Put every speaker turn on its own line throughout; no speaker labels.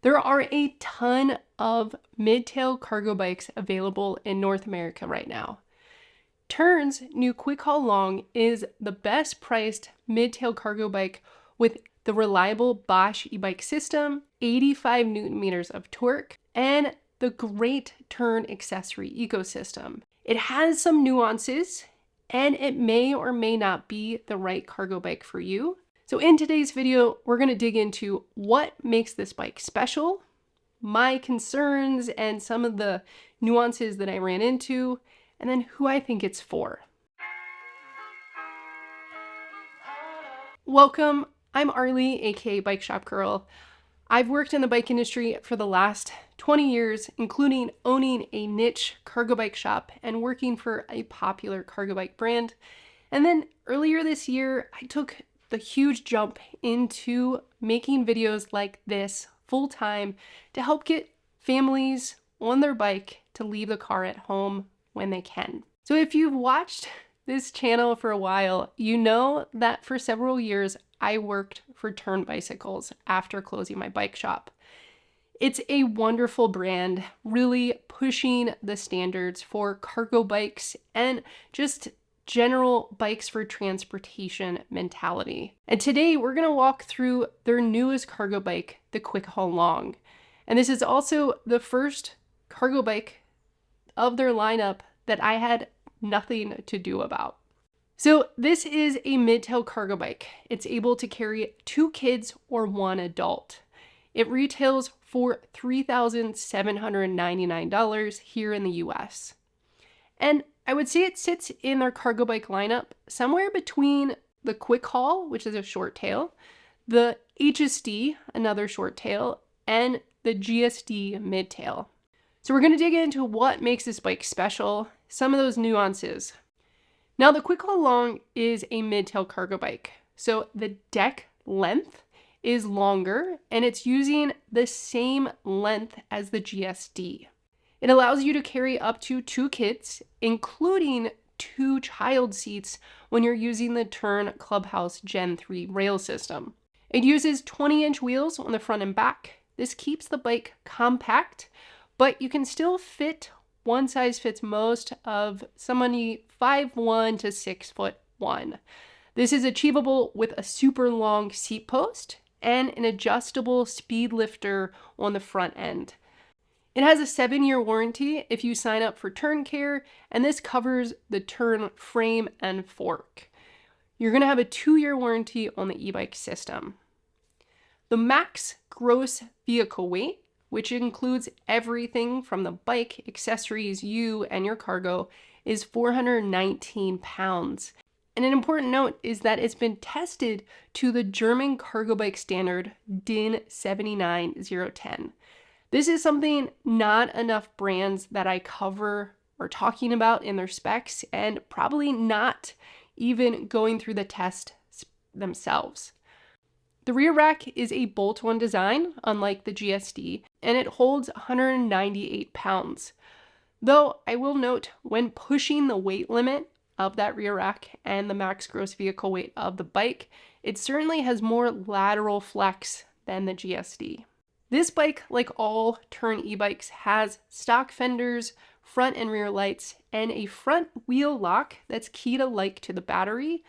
There are a ton of midtail cargo bikes available in North America right now. Tern's new Quick Haul Long is the best priced midtail cargo bike with the reliable Bosch e-bike system, 85 Newton meters of torque, and the great Tern accessory ecosystem. It has some nuances, and it may or may not be the right cargo bike for you. So in today's video, we're going to dig into what makes this bike special, my concerns, and some of the nuances that I ran into, and then who I think it's for. Welcome, I'm Arleigh, aka Bike Shop Girl. I've worked in the bike industry for the last 20 years, including owning a niche cargo bike shop and working for a popular cargo bike brand. And then earlier this year, I took the huge jump into making videos like this full time to help get families on their bike to leave the car at home when they can. So if you've watched this channel for a while, you know that for several years I worked for Tern Bicycles after closing my bike shop. It's a wonderful brand, really pushing the standards for cargo bikes and just general bikes for transportation mentality. And today we're going to walk through their newest cargo bike, the Quick Haul Long. And this is also the first cargo bike of their lineup that I had nothing to do about. So this is a midtail cargo bike. It's able to carry 2 kids or 1 adult. It retails for $3,799 here in the US. And I would say it sits in their cargo bike lineup somewhere between the Quick Haul, which is a short tail, the HSD, another short tail, and the GSD midtail. So we're going to dig into what makes this bike special, some of those nuances. Now the Quick Haul Long is a midtail cargo bike. So the deck length is longer and it's using the same length as the GSD. It allows you to carry up to 2 kids, including 2 child seats when you're using the Tern Clubhouse Gen 3 rail system. It uses 20-inch wheels on the front and back. This keeps the bike compact, but you can still fit one size fits most of somebody 5'1" to 6'1". This is achievable with a super long seat post and an adjustable speed lifter on the front end. It has a 7-year warranty if you sign up for Tern Care, and this covers the Tern frame and fork. You're going to have a 2-year warranty on the e-bike system. The max gross vehicle weight, which includes everything from the bike, accessories, you, and your cargo, is 419 pounds. And an important note is that it's been tested to the German cargo bike standard DIN 79010. This is something not enough brands that I cover are talking about in their specs, and probably not even going through the test themselves. The rear rack is a bolt-on design, unlike the GSD, and it holds 198 pounds. Though I will note, when pushing the weight limit of that rear rack and the max gross vehicle weight of the bike, it certainly has more lateral flex than the GSD. This bike, like all Tern e-bikes, has stock fenders, front and rear lights, and a front wheel lock that's key to the battery.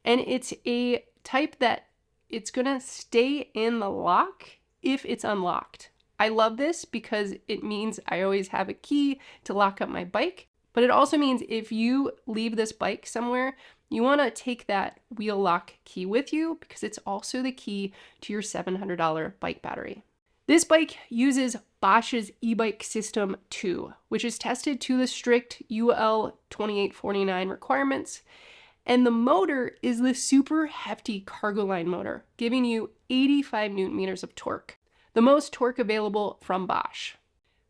And it's a type that it's gonna stay in the lock if it's unlocked. I love this because it means I always have a key to lock up my bike, but it also means if you leave this bike somewhere, you wanna take that wheel lock key with you because it's also the key to your $700 bike battery. This bike uses Bosch's e-bike system 2, which is tested to the strict UL 2849 requirements. And the motor is the super hefty cargo line motor, giving you 85 Newton meters of torque, the most torque available from Bosch.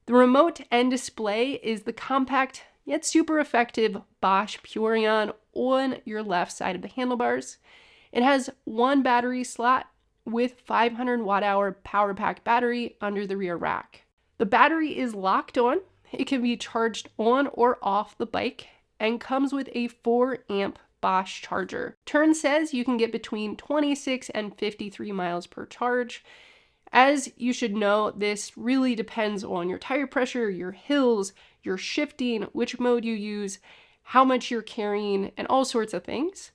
The remote and display is the compact yet super effective Bosch Purion on your left side of the handlebars. It has 1 battery slot with 500 watt-hour power pack battery under the rear rack. The battery is locked on. It can be charged on or off the bike and comes with a 4 amp Bosch charger. Tern says you can get between 26 and 53 miles per charge. As you should know, this really depends on your tire pressure, your hills, your shifting, which mode you use, how much you're carrying, and all sorts of things.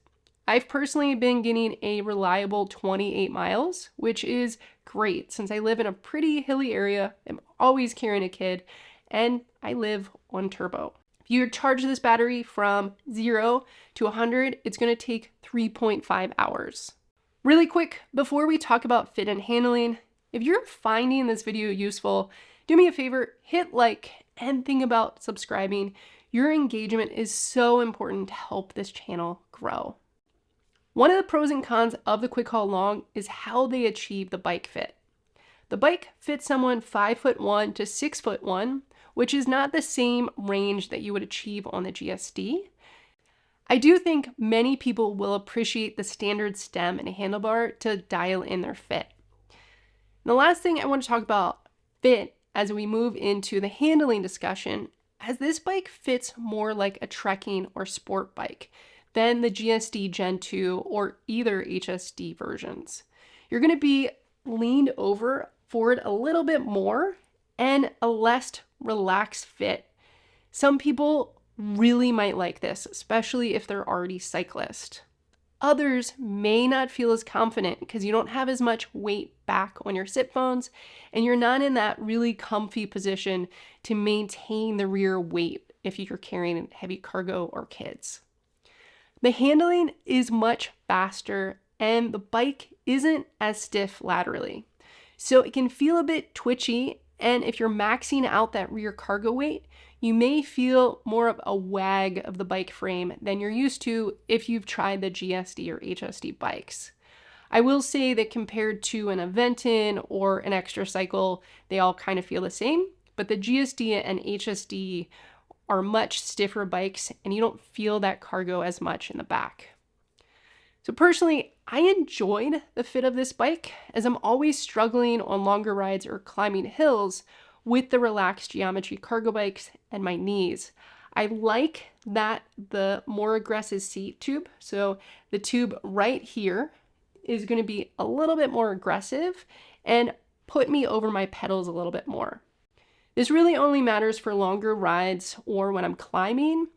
I've personally been getting a reliable 28 miles, which is great since I live in a pretty hilly area, I'm always carrying a kid, and I live on turbo. If you charge this battery from 0 to 100, it's going to take 3.5 hours. Really quick, before we talk about fit and handling, if you're finding this video useful, do me a favor, hit like and think about subscribing. Your engagement is so important to help this channel grow. One of the pros and cons of the Quick Haul Long is how they achieve the bike fit. The bike fits someone 5'1" to 6'1", which is not the same range that you would achieve on the GSD. I do think many people will appreciate the standard stem and handlebar to dial in their fit. The last thing I want to talk about fit as we move into the handling discussion, as this bike fits more like a trekking or sport bike than the GSD Gen 2 or either HSD versions. You're going to be leaned over forward a little bit more and a less relaxed fit. Some people really might like this, especially if they're already cyclists. Others may not feel as confident because you don't have as much weight back on your sit bones and you're not in that really comfy position to maintain the rear weight if you're carrying heavy cargo or kids. The handling is much faster and the bike isn't as stiff laterally. So it can feel a bit twitchy, and if you're maxing out that rear cargo weight, you may feel more of a wag of the bike frame than you're used to if you've tried the GSD or HSD bikes. I will say that compared to an Aventon or an Extra Cycle, they all kind of feel the same, but the GSD and HSD are much stiffer bikes and you don't feel that cargo as much in the back. So personally, I enjoyed the fit of this bike as I'm always struggling on longer rides or climbing hills with the relaxed geometry cargo bikes and my knees. I like that the more aggressive seat tube, so the tube right here is going to be a little bit more aggressive and put me over my pedals a little bit more. This really only matters for longer rides or when I'm climbing.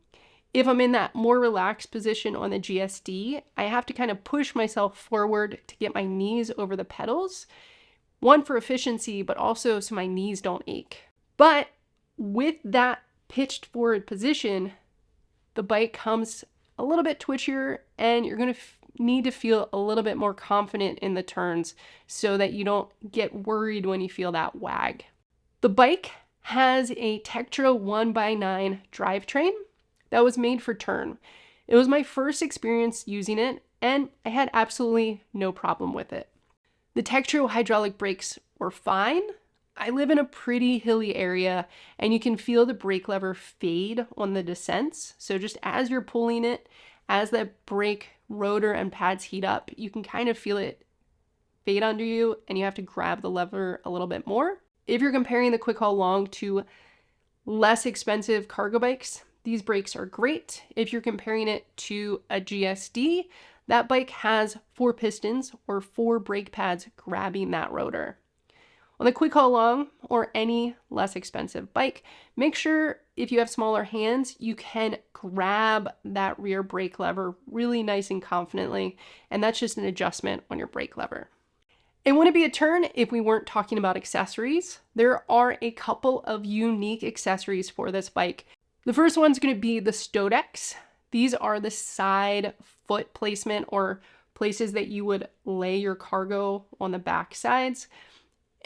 If I'm in that more relaxed position on the GSD, I have to kind of push myself forward to get my knees over the pedals. One, for efficiency, but also so my knees don't ache. But with that pitched forward position, the bike comes a little bit twitchier and you're going to need to feel a little bit more confident in the turns so that you don't get worried when you feel that wag. The bike has a Tektro 1x9 drivetrain that was made for Tern. It was my first experience using it and I had absolutely no problem with it. The Tektro hydraulic brakes were fine. I live in a pretty hilly area and you can feel the brake lever fade on the descents. So just as you're pulling it, as the brake rotor and pads heat up, you can kind of feel it fade under you and you have to grab the lever a little bit more. If you're comparing the Quick Haul Long to less expensive cargo bikes, these brakes are great. If you're comparing it to a GSD, that bike has 4 pistons or 4 brake pads grabbing that rotor. On the Quick Haul Long or any less expensive bike, make sure if you have smaller hands, you can grab that rear brake lever really nice and confidently, and that's just an adjustment on your brake lever. It wouldn't be a Tern if we weren't talking about accessories. There are a couple of unique accessories for this bike. The first one's going to be the Stodex. These are the side foot placement or places that you would lay your cargo on the back sides.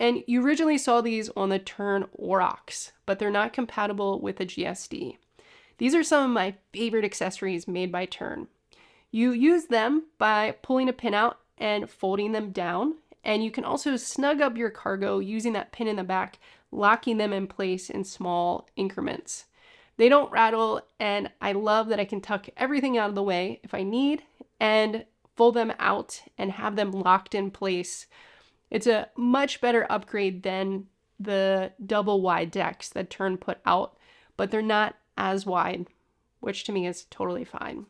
And you originally saw these on the Tern Aurochs, but they're not compatible with the GSD. These are some of my favorite accessories made by Tern. You use them by pulling a pin out and folding them down, and you can also snug up your cargo using that pin in the back, locking them in place in small increments. They don't rattle, and I love that I can tuck everything out of the way if I need and fold them out and have them locked in place. It's a much better upgrade than the double wide decks that Tern put out, but they're not as wide, which to me is totally fine.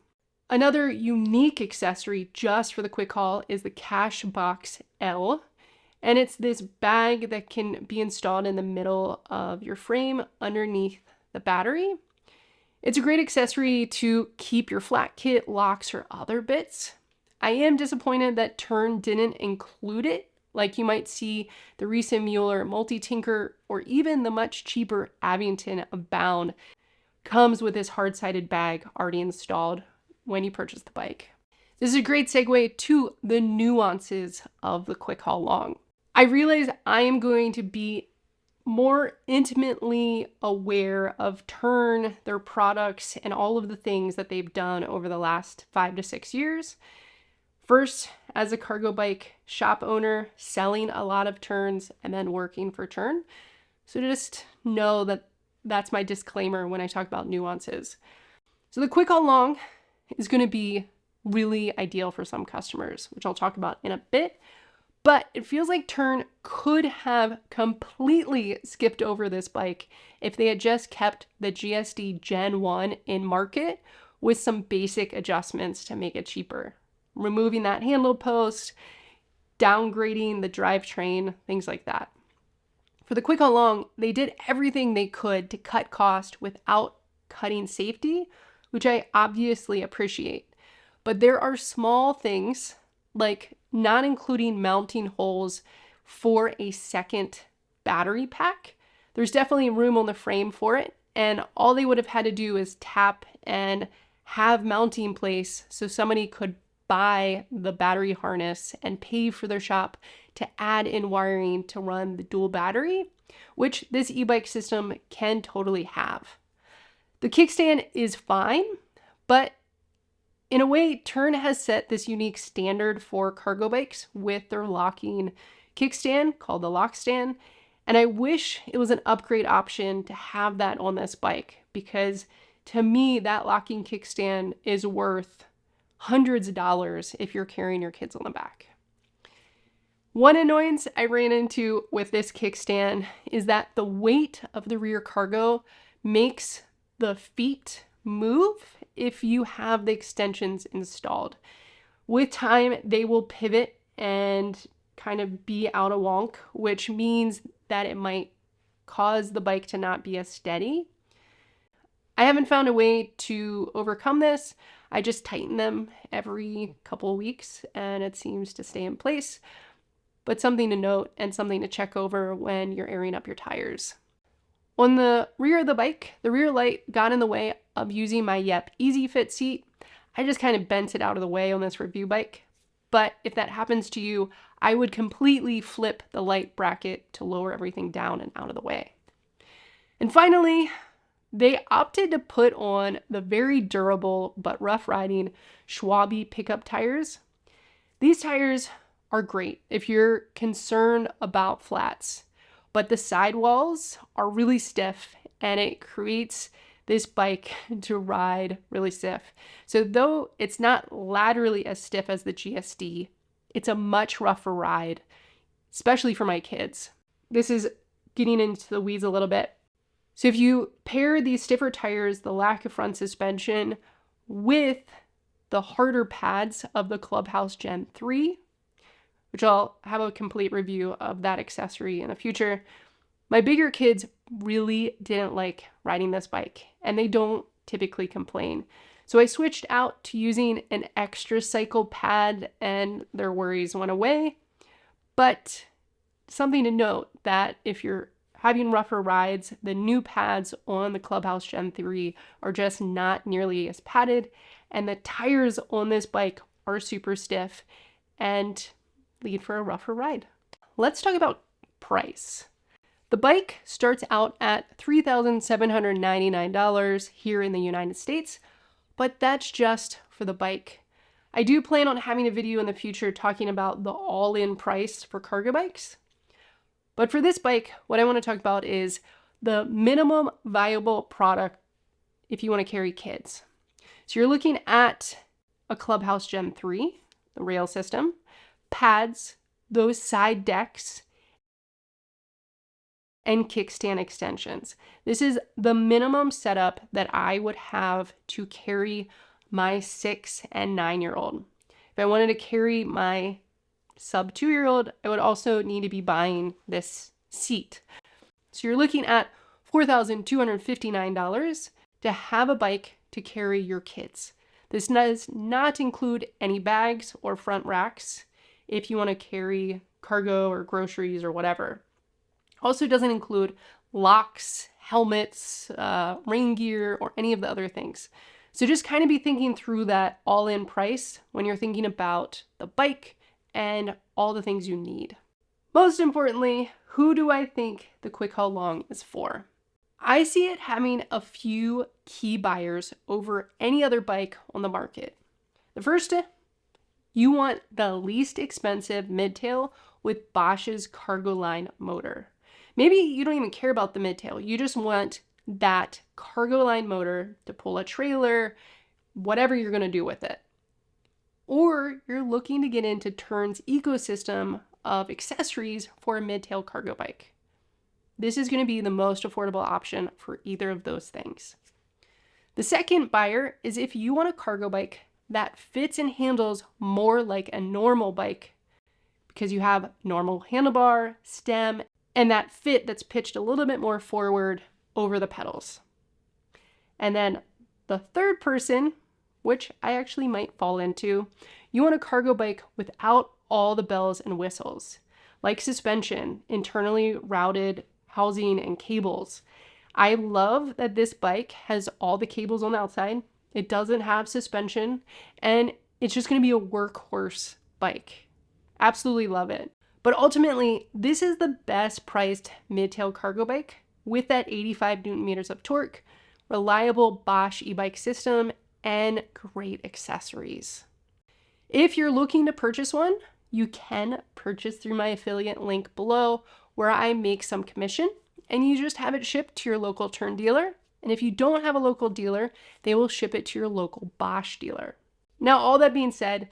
Another unique accessory just for the Quick Haul is the Cash Box L. And it's this bag that can be installed in the middle of your frame underneath the battery. It's a great accessory to keep your flat kit, locks, or other bits. I am disappointed that Tern didn't include it, like you might see the recent Mueller Multi-Tinker or even the much cheaper Abington Abound comes with this hard-sided bag already installed when you purchase the bike. This is a great segue to the nuances of the Quick Haul Long. I realize I am going to be more intimately aware of Tern, their products, and all of the things that they've done over the last 5 to 6 years. First, as a cargo bike shop owner, selling a lot of Terns and then working for Tern. So just know that that's my disclaimer when I talk about nuances. So the Quick Haul Long is going to be really ideal for some customers, which I'll talk about in a bit. But it feels like Tern could have completely skipped over this bike if they had just kept the GSD Gen 1 in market with some basic adjustments to make it cheaper. Removing that handle post, downgrading the drivetrain, things like that. For the Quick Haul Long, they did everything they could to cut cost without cutting safety, which I obviously appreciate. But there are small things like not including mounting holes for a second battery pack. There's definitely room on the frame for it, and all they would have had to do is tap and have mounting place so somebody could buy the battery harness and pay for their shop to add in wiring to run the dual battery, which this e-bike system can totally have. The kickstand is fine, but in a way, Tern has set this unique standard for cargo bikes with their locking kickstand called the lock stand. And I wish it was an upgrade option to have that on this bike, because to me, that locking kickstand is worth hundreds of dollars if you're carrying your kids on the back. One annoyance I ran into with this kickstand is that the weight of the rear cargo makes the feet move if you have the extensions installed. With time, they will pivot and kind of be out of wonk, which means that it might cause the bike to not be as steady. I haven't found a way to overcome this. I just tighten them every couple of weeks and it seems to stay in place. But something to note and something to check over when you're airing up your tires. On the rear of the bike, the rear light got in the way of using my Yep Easy Fit seat. I just kind of bent it out of the way on this review bike. But if that happens to you, I would completely flip the light bracket to lower everything down and out of the way. And finally, they opted to put on the very durable but rough riding Schwalbe pickup tires. These tires are great if you're concerned about flats, but the sidewalls are really stiff and it creates this bike to ride really stiff. So though it's not laterally as stiff as the GSD, it's a much rougher ride, especially for my kids. This is getting into the weeds a little bit. So if you pair these stiffer tires, the lack of front suspension, with the harder pads of the Clubhouse Gen 3, which I'll have a complete review of that accessory in the future, my bigger kids really didn't like riding this bike, and they don't typically complain. So I switched out to using an extra cycle pad and their worries went away. But something to note that if you're having rougher rides, the new pads on the Clubhouse Gen 3 are just not nearly as padded, and the tires on this bike are super stiff and lead for a rougher ride. Let's talk about price. The bike starts out at $3,799 here in the United States, but that's just for the bike. I do plan on having a video in the future talking about the all-in price for cargo bikes. But for this bike, what I want to talk about is the minimum viable product if you want to carry kids. So you're looking at a Clubhouse Gen 3, the rail system, pads, those side decks, and kickstand extensions. This is the minimum setup that I would have to carry my 6 and 9-year-old. If I wanted to carry my sub 2-year-old, I would also need to be buying this seat. So you're looking at $4,259 to have a bike to carry your kids. This does not include any bags or front racks if you want to carry cargo or groceries or whatever. Also doesn't include locks, helmets, rain gear, or any of the other things. So just kind of be thinking through that all-in price when you're thinking about the bike and all the things you need. Most importantly, who do I think the Quick Haul Long is for? I see it having a few key buyers over any other bike on the market. The first, you want the least expensive midtail with Bosch's cargo line motor. Maybe you don't even care about the midtail. You just want that cargo line motor to pull a trailer, whatever you're going to do with it. Or you're looking to get into Tern's ecosystem of accessories for a midtail cargo bike. This is going to be the most affordable option for either of those things. The second buyer is if you want a cargo bike that fits and handles more like a normal bike because you have normal handlebar, stem, and that fit that's pitched a little bit more forward over the pedals. And then the third person, which I actually might fall into, you want a cargo bike without all the bells and whistles, like suspension, internally routed housing, and cables. I love that this bike has all the cables on the outside. It doesn't have suspension, and it's just going to be a workhorse bike. Absolutely love it. But ultimately, this is the best priced midtail cargo bike with that 85 Newton meters of torque, reliable Bosch e-bike system, and great accessories. If you're looking to purchase one, you can purchase through my affiliate link below where I make some commission, and you just have it shipped to your local Tern dealer. And if you don't have a local dealer, they will ship it to your local Bosch dealer. Now, all that being said,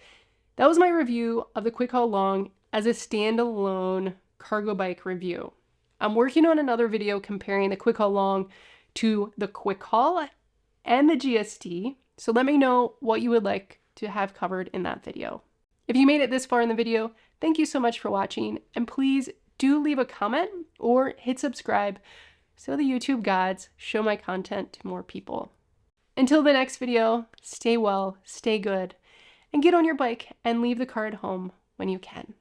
that was my review of the Quick Haul Long as a standalone cargo bike review. I'm working on another video comparing the Quick Haul Long to the Quick Haul and the GST, so let me know what you would like to have covered in that video. If you made it this far in the video, thank you so much for watching, and please do leave a comment or hit subscribe so the YouTube gods show my content to more people. Until the next video, stay well, stay good, and get on your bike and leave the car at home when you can.